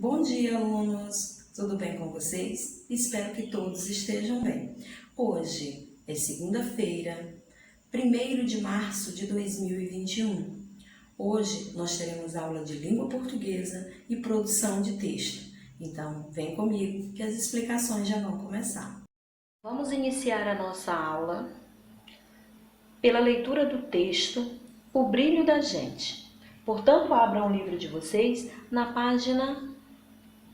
Bom dia, alunos! Tudo bem com vocês? Espero que todos estejam bem. Hoje é segunda-feira, 1º de março de 2021. Hoje nós teremos aula de língua portuguesa e produção de texto. Então, vem comigo que as explicações já vão começar. Vamos iniciar a nossa aula pela leitura do texto O Brilho da Gente. Portanto, abram o livro de vocês na página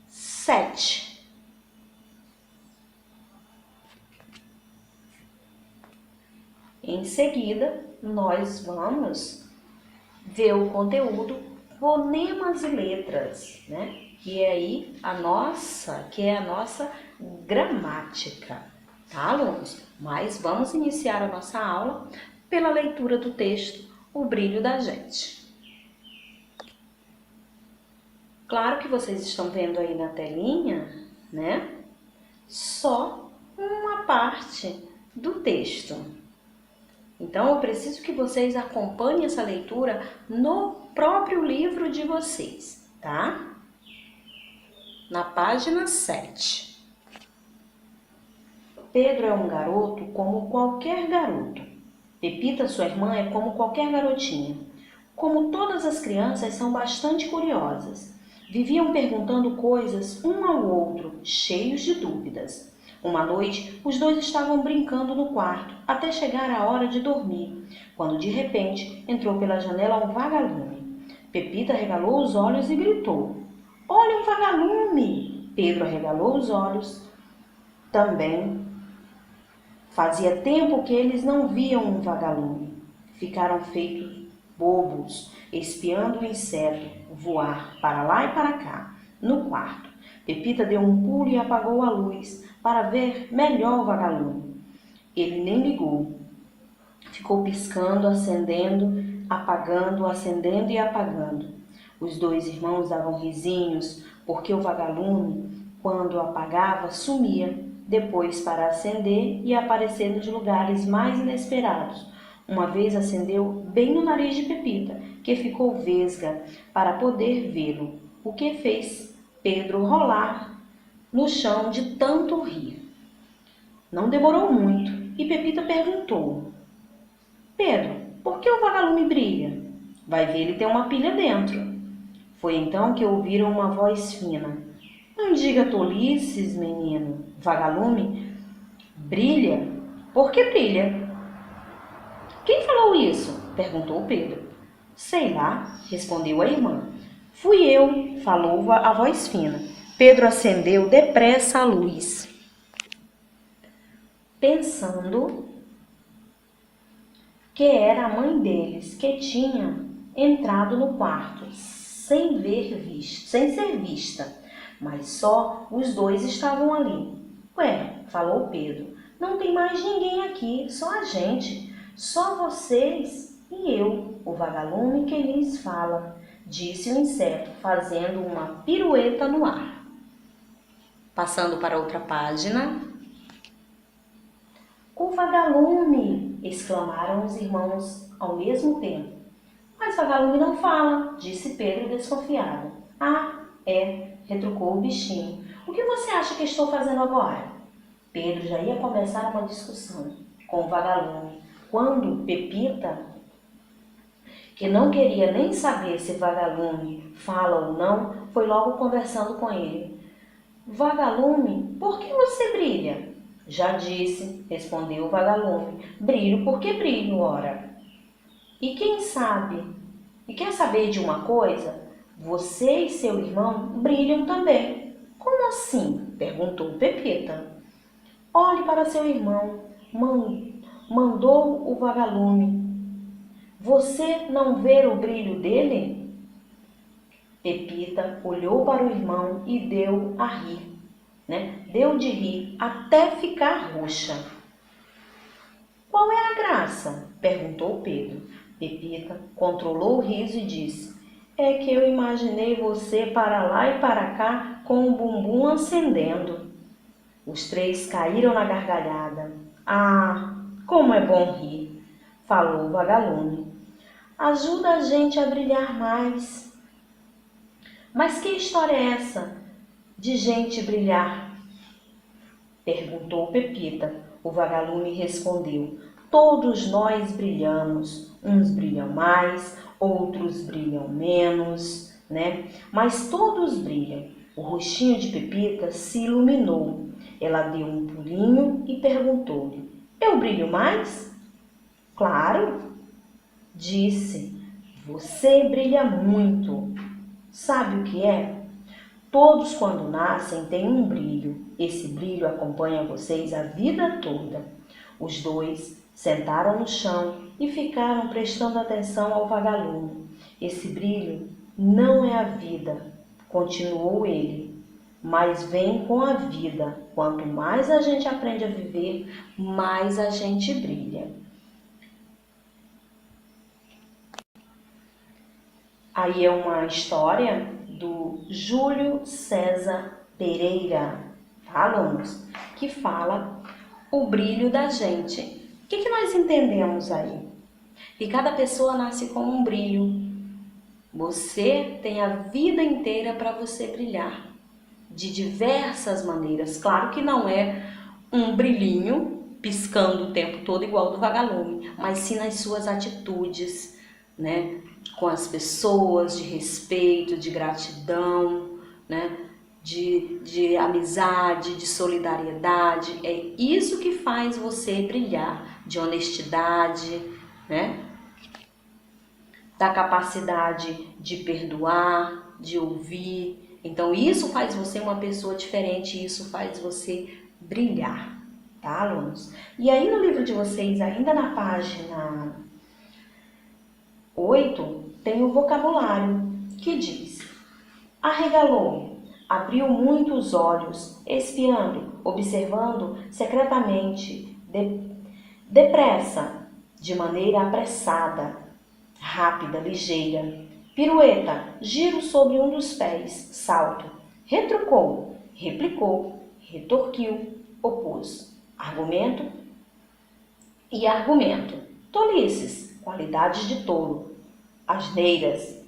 7. Em seguida, nós vamos ver o conteúdo fonemas e letras, né? Que é a nossa gramática, tá, alunos? Mas vamos iniciar a nossa aula pela leitura do texto O Brilho da Gente. Claro que vocês estão vendo aí na telinha, né? Só uma parte do texto. Então, eu preciso que vocês acompanhem essa leitura no próprio livro de vocês, tá? Na página 7. Pedro é um garoto como qualquer garoto. Pepita, sua irmã, é como qualquer garotinha. Como todas as crianças, são bastante curiosas. Viviam perguntando coisas um ao outro, cheios de dúvidas. Uma noite, os dois estavam brincando no quarto, até chegar a hora de dormir, quando de repente entrou pela janela um vagalume. Pepita arregalou os olhos e gritou: "Olha um vagalume!" Pedro arregalou os olhos também. Fazia tempo que eles não viam um vagalume. Ficaram feitos bobos, espiando o inseto voar para lá e para cá, no quarto. Pepita deu um pulo e apagou a luz para ver melhor o vagalume. Ele nem ligou. Ficou piscando, acendendo, apagando, acendendo e apagando. Os dois irmãos davam risinhos, porque o vagalume, quando apagava, sumia, depois para acender e aparecer nos lugares mais inesperados. Uma vez acendeu bem no nariz de Pepita, que ficou vesga para poder vê-lo, o que fez Pedro rolar no chão de tanto rir. Não demorou muito e Pepita perguntou: "Pedro, por que o vagalume brilha?" "Vai ver, ele tem uma pilha dentro." Foi então que ouviram uma voz fina: "Não diga tolices, menino. Vagalume brilha? Por que brilha?" "Quem falou isso?" perguntou Pedro. "Sei lá", respondeu a irmã. "Fui eu", falou a voz fina. Pedro acendeu depressa a luz, pensando que era a mãe deles, que tinha entrado no quarto sem ser vista, mas só os dois estavam ali. "Ué", falou Pedro, "não tem mais ninguém aqui, só a gente, só vocês e eu, o vagalume que lhes fala", disse o inseto, fazendo uma pirueta no ar. Passando para outra página. "O vagalume!" exclamaram os irmãos ao mesmo tempo. "Mas vagalume não fala", disse Pedro desconfiado. "Ah, é", retrucou o bichinho. "O que você acha que estou fazendo agora?" Pedro já ia começar uma discussão com o vagalume, quando Pepita, que não queria nem saber se vagalume fala ou não, foi logo conversando com ele. "Vagalume, por que você brilha?" "Já disse", respondeu o vagalume, "brilho porque brilho, ora." "E quem sabe? E quer saber de uma coisa? Você e seu irmão brilham também." "Como assim?" perguntou Pepita. "Olhe para seu irmão", mandou o vagalume. "Você não vê o brilho dele?" Pepita olhou para o irmão e deu a rir, né? Deu de rir até ficar roxa. "Qual é a graça?" perguntou Pedro. Pepita controlou o riso e disse: "É que eu imaginei você para lá e para cá com o bumbum acendendo." Os três caíram na gargalhada. "Ah, como é bom rir!" falou o vagalume. "Ajuda a gente a brilhar mais." Mas que história é essa de gente brilhar? Perguntou Pepita. O vagalume respondeu: todos nós brilhamos. Uns brilham mais, outros brilham menos, né? Mas todos brilham. O rostinho de Pepita se iluminou. Ela deu um pulinho e perguntou-lhe: eu brilho mais? Claro, disse. Você brilha muito. Sabe o que é? Todos, quando nascem, têm um brilho. Esse brilho acompanha vocês a vida toda. Os dois sentaram no chão e ficaram prestando atenção ao vagalume. Esse brilho não é a vida, continuou ele, mas vem com a vida. Quanto mais a gente aprende a viver, mais a gente brilha. Aí é uma história do Júlio César Pereira, tá, alunos? Que fala o brilho da gente. O que nós entendemos aí? Que cada pessoa nasce com um brilho. Você tem a vida inteira para você brilhar de diversas maneiras. Claro que não é um brilhinho piscando o tempo todo igual do vagalume, mas sim nas suas atitudes, né? Com as pessoas, de respeito, de gratidão, né? De amizade, de solidariedade. É isso que faz você brilhar, de honestidade, né? Da capacidade de perdoar, de ouvir. Então isso faz você uma pessoa diferente, isso faz você brilhar, tá, alunos? E aí no livro de vocês, ainda na página 8, tem o vocabulário, que diz: arregalou, abriu muito os olhos, espiando, observando secretamente, depressa, de maneira apressada, rápida, ligeira, pirueta, giro sobre um dos pés, salto, retrucou, replicou, retorquiu, opôs, argumento e argumento, tolices, qualidades de tolo, asneiras,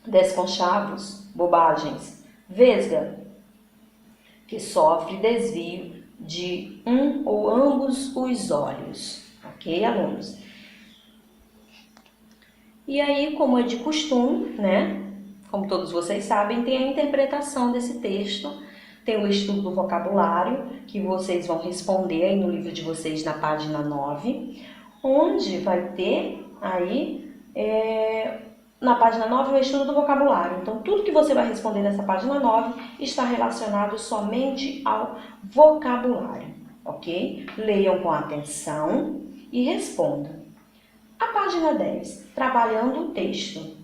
desconchavos, bobagens, vesga, que sofre desvio de um ou ambos os olhos. Ok, alunos? E aí, como é de costume, né? Como todos vocês sabem, tem a interpretação desse texto, tem o estudo do vocabulário, que vocês vão responder aí no livro de vocês na página 9, onde vai ter aí, na página 9, o estudo do vocabulário. Então, tudo que você vai responder nessa página 9 está relacionado somente ao vocabulário, ok? Leiam com atenção e respondam. A página 10, trabalhando o texto.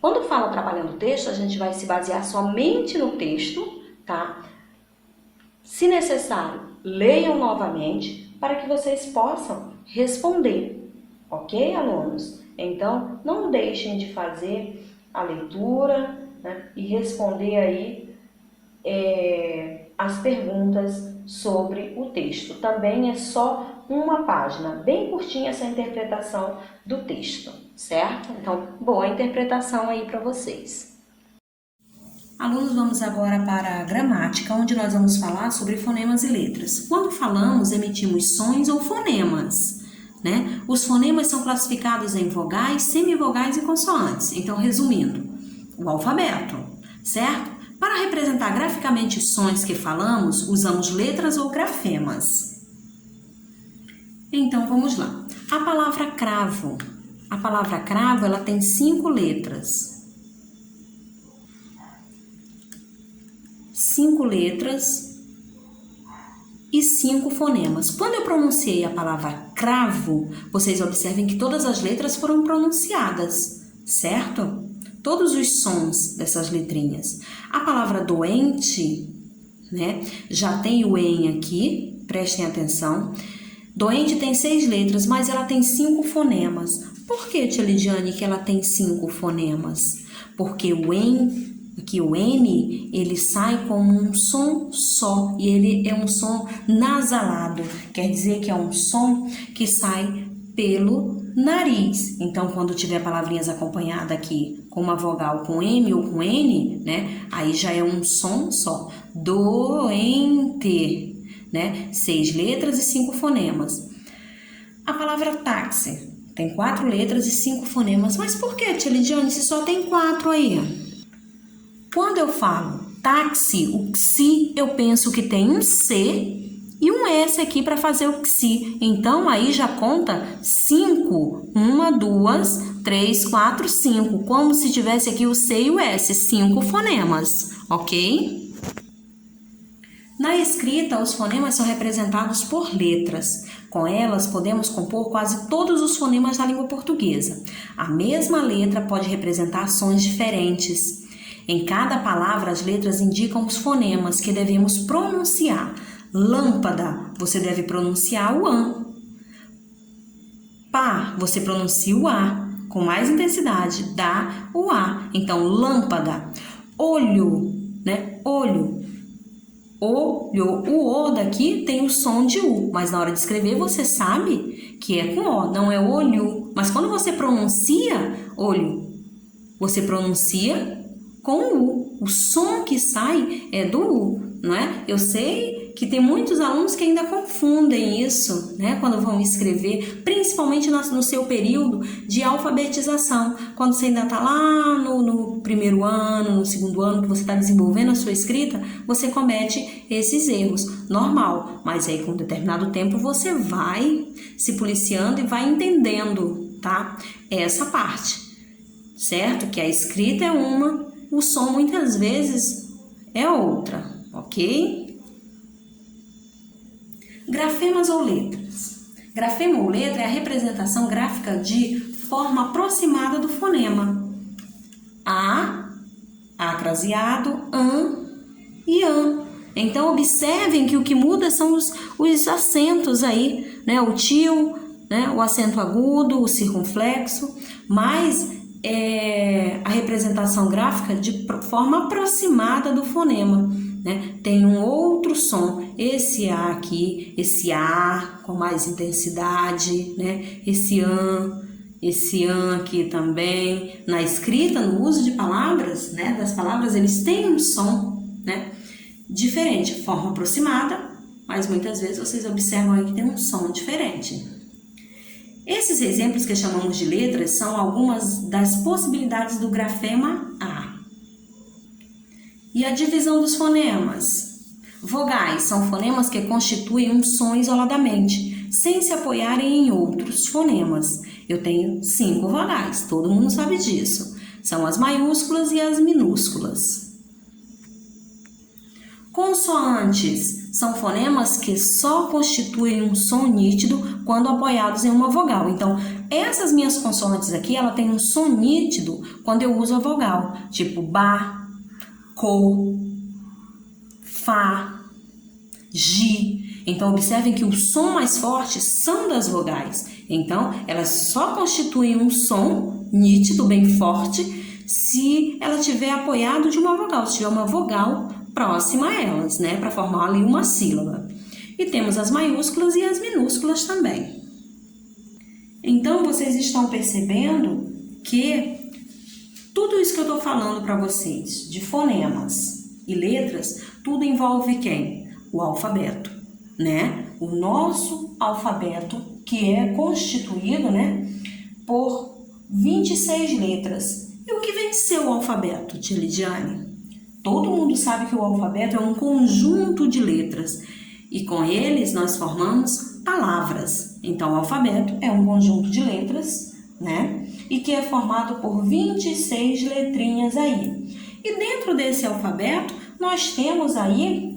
Quando fala trabalhando o texto, a gente vai se basear somente no texto, tá? Se necessário, leiam novamente para que vocês possam responder, ok, alunos? Então, não deixem de fazer a leitura, né, e responder aí as perguntas sobre o texto. Também é só uma página, bem curtinha essa interpretação do texto, certo? Então, boa interpretação aí para vocês. Alunos, vamos agora para a gramática, onde nós vamos falar sobre fonemas e letras. Quando falamos, emitimos sons ou fonemas, né? Os fonemas são classificados em vogais, semivogais e consoantes. Então, resumindo, o alfabeto, certo? Para representar graficamente os sons que falamos, usamos letras ou grafemas. Então, vamos lá. A palavra cravo. A palavra cravo, ela tem 5 letras. 5 letras e 5 fonemas. Quando eu pronunciei a palavra cravo, vocês observem que todas as letras foram pronunciadas, certo? Todos os sons dessas letrinhas. A palavra doente, né? Já tem o em aqui, prestem atenção. Doente tem 6 letras, mas ela tem 5 fonemas. Por que, tia Lidiane, que ela tem 5 fonemas? Porque o em, aqui o N, ele sai como um som só, e ele é um som nasalado. Quer dizer que é um som que sai pelo nariz. Então, quando tiver palavrinhas acompanhadas aqui com uma vogal com M ou com N, né? Aí já é um som só. Doente, né? 6 letras e 5 fonemas. A palavra táxi tem 4 letras e 5 fonemas. Mas por que, tia Lidiane, se só tem 4 aí? Quando eu falo táxi, o xi, eu penso que tem um C e um S aqui para fazer o xi. Então, aí já conta 5. 1, 2, 3, 4, 5. Como se tivesse aqui o C e o S. 5 fonemas, ok? Na escrita, os fonemas são representados por letras. Com elas, podemos compor quase todos os fonemas da língua portuguesa. A mesma letra pode representar sons diferentes. Em cada palavra, as letras indicam os fonemas que devemos pronunciar. Lâmpada, você deve pronunciar o an. Pá, você pronuncia o a com mais intensidade. Dá o a. Então, lâmpada. Olho, né? Olho. Olho. O o daqui tem o som de u, mas na hora de escrever você sabe que é com o, não é olho. Mas quando você pronuncia olho, você pronuncia com u. O som que sai é do u, não é? Eu sei que tem muitos alunos que ainda confundem isso, né? Quando vão escrever, principalmente no seu período de alfabetização, quando você ainda está lá no primeiro ano, no segundo ano, que você está desenvolvendo a sua escrita, você comete esses erros. Normal, mas aí com um determinado tempo você vai se policiando e vai entendendo, tá? Essa parte, certo? Que a escrita é uma, o som muitas vezes é outra, ok? Grafemas ou letras. Grafema ou letra é a representação gráfica de forma aproximada do fonema. A craseado, e an. Então, observem que o que muda são os acentos aí, né? O tio, né? O acento agudo, o circunflexo, mas a representação gráfica de forma aproximada do fonema, né? Tem um outro som, esse A aqui, esse A com mais intensidade, né? Esse an aqui também. Na escrita, no uso de palavras, né? Das palavras, eles têm um som, né? Diferente, forma aproximada, mas muitas vezes vocês observam aí que tem um som diferente. Esses exemplos que chamamos de letras são algumas das possibilidades do grafema A. E a divisão dos fonemas? Vogais são fonemas que constituem um som isoladamente, sem se apoiarem em outros fonemas. Eu tenho 5 vogais, todo mundo sabe disso. São as maiúsculas e as minúsculas. Consoantes são fonemas que só constituem um som nítido quando apoiados em uma vogal. Então, essas minhas consoantes aqui, ela tem um som nítido quando eu uso a vogal, tipo ba, co, fá, gi. Então, observem que o som mais forte são das vogais. Então, elas só constituem um som nítido, bem forte, se ela tiver apoiado de uma vogal, se tiver uma vogal próxima a elas, né, para formar ali uma sílaba. E temos as maiúsculas e as minúsculas também. Então, vocês estão percebendo que tudo isso que eu estou falando para vocês, de fonemas e letras, tudo envolve quem? O alfabeto, né? O nosso alfabeto, que é constituído, né, por 26 letras. E o que vem ser o alfabeto, tia Lidiane? Todo mundo sabe que o alfabeto é um conjunto de letras e com eles nós formamos palavras. Então, o alfabeto é um conjunto de letras, né? E que é formado por 26 letrinhas aí. E dentro desse alfabeto, nós temos aí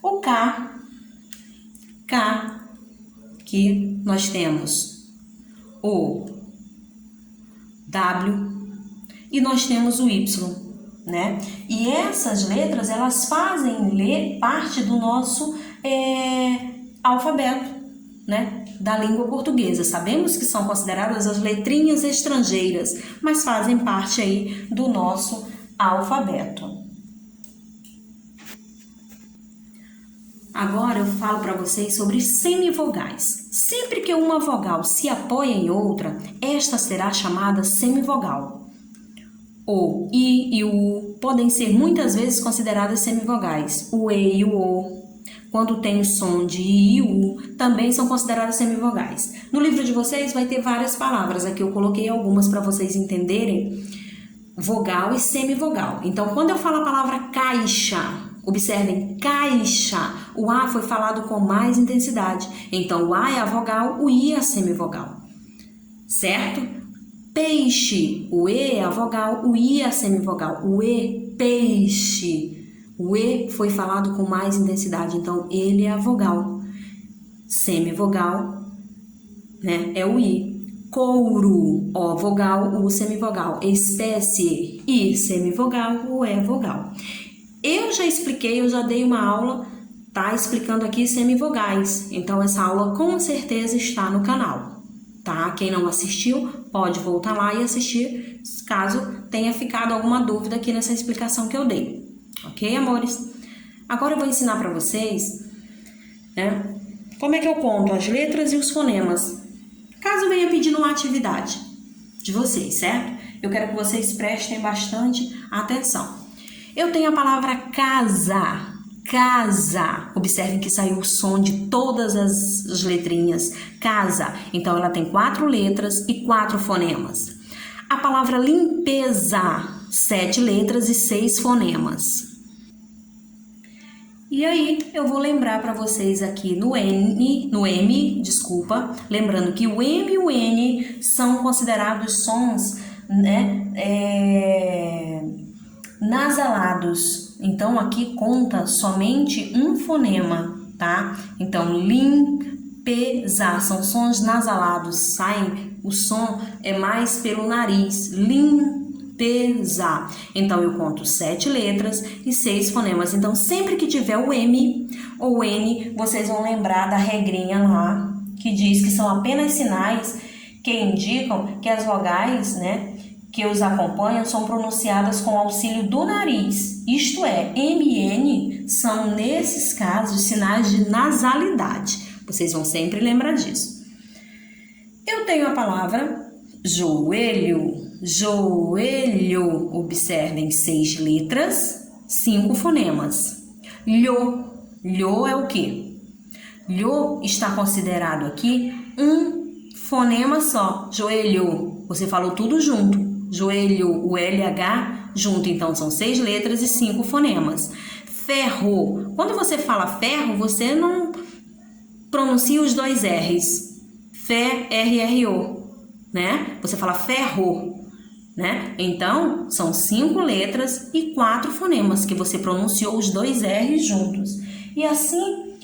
o K, que nós temos o W e nós temos o Y. Né? E essas letras, elas fazem parte do nosso alfabeto, né? Da língua portuguesa. Sabemos que são consideradas as letrinhas estrangeiras, mas fazem parte aí do nosso alfabeto. Agora eu falo para vocês sobre semivogais. Sempre que uma vogal se apoia em outra, esta será chamada semivogal. O I e o U podem ser muitas vezes consideradas semivogais. O E e o O, quando tem o som de I e U, também são consideradas semivogais. No livro de vocês vai ter várias palavras, aqui eu coloquei algumas para vocês entenderem vogal e semivogal. Então, quando eu falo a palavra caixa, observem, caixa, o A foi falado com mais intensidade. Então, o A é a vogal, o I é a semivogal, certo? Peixe, o E é a vogal, o I é a semivogal. O E, peixe. O E foi falado com mais intensidade, então ele é a vogal. Semivogal, né, é o I. Couro, O vogal, U semivogal. Espécie, I semivogal, O E vogal. Eu já expliquei, eu já dei uma aula, tá, explicando aqui semivogais. Então essa aula com certeza está no canal. Tá? Quem não assistiu, pode voltar lá e assistir, caso tenha ficado alguma dúvida aqui nessa explicação que eu dei. Ok, amores? Agora eu vou ensinar para vocês, né, como é que eu conto as letras e os fonemas, caso venha pedindo uma atividade de vocês, certo? Eu quero que vocês prestem bastante atenção. Eu tenho a palavra casa. Casa, observem que saiu o som de todas as letrinhas, casa, então ela tem 4 letras e 4 fonemas. A palavra limpeza, 7 letras e 6 fonemas. E aí eu vou lembrar para vocês aqui no M, lembrando que o M e o N são considerados sons, né, nasalados. Então, aqui conta somente um fonema, tá? Então, limpeza, são sons nasalados, saem, o som é mais pelo nariz, limpeza. Então, eu conto 7 letras e 6 fonemas. Então, sempre que tiver o M ou N, vocês vão lembrar da regrinha lá, que diz que são apenas sinais que indicam que as vogais, né, que os acompanham são pronunciadas com auxílio do nariz, isto é, M e N são, nesses casos, sinais de nasalidade. Vocês vão sempre lembrar disso. Eu tenho a palavra joelho, joelho, observem, 6 letras, 5 fonemas. Lho, lho é o quê? Lho está considerado aqui um fonema só, joelho, você falou tudo junto. Joelho, o LH junto, então são 6 letras e 5 fonemas. Ferro, quando você fala ferro, você não pronuncia os 2 R's. Fé, R-R-O, né? Você fala ferro, né? Então, são 5 letras e 4 fonemas que você pronunciou os 2 R's juntos. E assim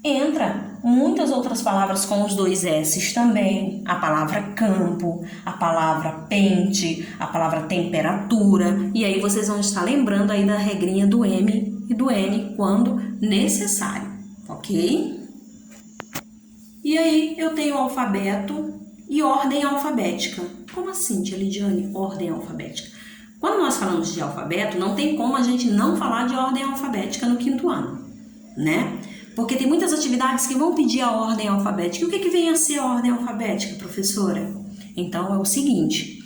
entra muitas outras palavras com os 2 S's também. A palavra campo, a palavra pente, a palavra temperatura. E aí vocês vão estar lembrando aí da regrinha do M e do N quando necessário, ok? E aí eu tenho alfabeto e ordem alfabética. Como assim, tia Lidiane, ordem alfabética? Quando nós falamos de alfabeto, não tem como a gente não falar de ordem alfabética no 5º ano, né? Porque tem muitas atividades que vão pedir a ordem alfabética. E o que vem a ser a ordem alfabética, professora? Então, é o seguinte.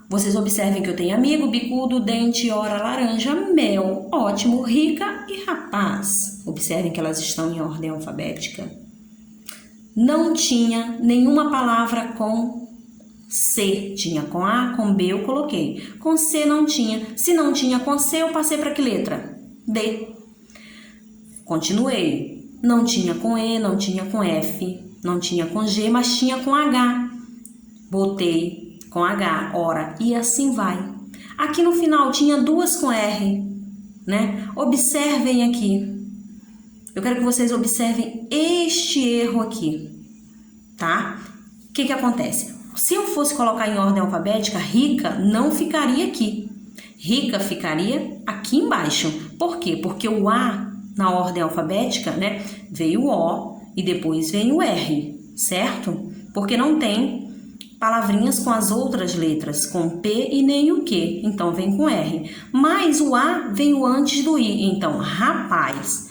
Vocês observem que eu tenho amigo, bicudo, dente, hora, laranja, mel, ótimo, rica e rapaz. Observem que elas estão em ordem alfabética. Não tinha nenhuma palavra com C. Tinha com A, com B eu coloquei. Com C não tinha. Se não tinha com C, eu passei para que letra? D. Continuei. Não tinha com E, não tinha com F, não tinha com G, mas tinha com H. Botei com H, hora, e assim vai. Aqui no final tinha 2 com R, né? Observem aqui. Eu quero que vocês observem este erro aqui, tá? O que acontece? Se eu fosse colocar em ordem alfabética, rica não ficaria aqui. Rica ficaria aqui embaixo. Por quê? Porque o A, na ordem alfabética, né, veio o O e depois vem o R, certo? Porque não tem palavrinhas com as outras letras, com P e nem o Q, então vem com R. Mas o A veio antes do I, então rapaz,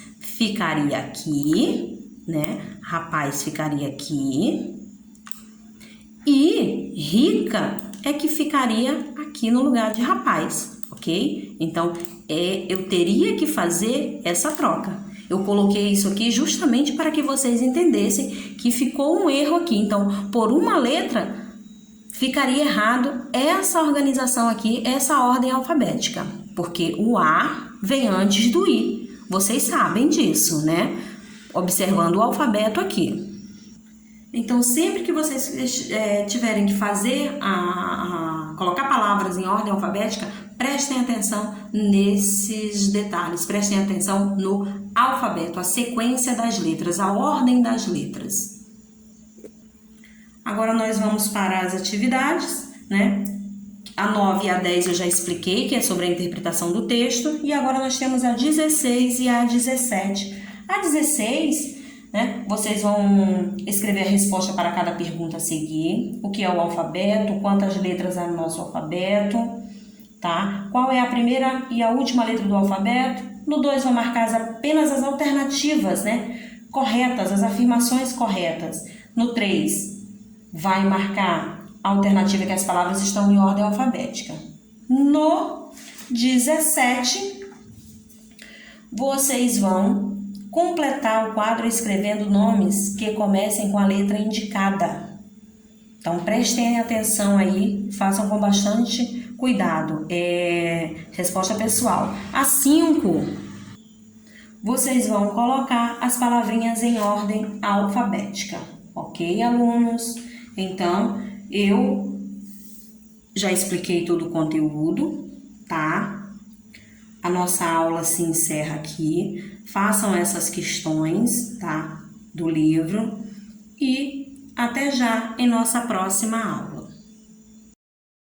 ficaria aqui, né? Rapaz ficaria aqui. E rica é que ficaria aqui no lugar de rapaz, ok? Então, eu teria que fazer essa troca. Eu coloquei isso aqui justamente para que vocês entendessem que ficou um erro aqui. Então, por uma letra, ficaria errado essa organização aqui, essa ordem alfabética, porque o A vem antes do I. Vocês sabem disso, né? Observando o alfabeto aqui. Então, sempre que vocês tiverem que fazer, colocar palavras em ordem alfabética, prestem atenção nesses detalhes, prestem atenção no alfabeto, a sequência das letras, a ordem das letras. Agora nós vamos para as atividades, né? A 9 e a 10 eu já expliquei, que é sobre a interpretação do texto, e agora nós temos a 16 e a 17. A 16... né? Vocês vão escrever a resposta para cada pergunta a seguir. O que é o alfabeto, quantas letras há no nosso alfabeto, tá? Qual é a primeira e a última letra do alfabeto? No 2 vão marcar apenas as alternativas, né? Corretas, as afirmações corretas. No 3 vai marcar a alternativa que as palavras estão em ordem alfabética. No 17 vocês vão completar o quadro escrevendo nomes que comecem com a letra indicada. Então, prestem atenção aí, façam com bastante cuidado. Resposta pessoal. A 5, vocês vão colocar as palavrinhas em ordem alfabética. Ok, alunos? Então, eu já expliquei todo o conteúdo, tá? A nossa aula se encerra aqui. Façam essas questões, tá? Do livro. E até já em nossa próxima aula.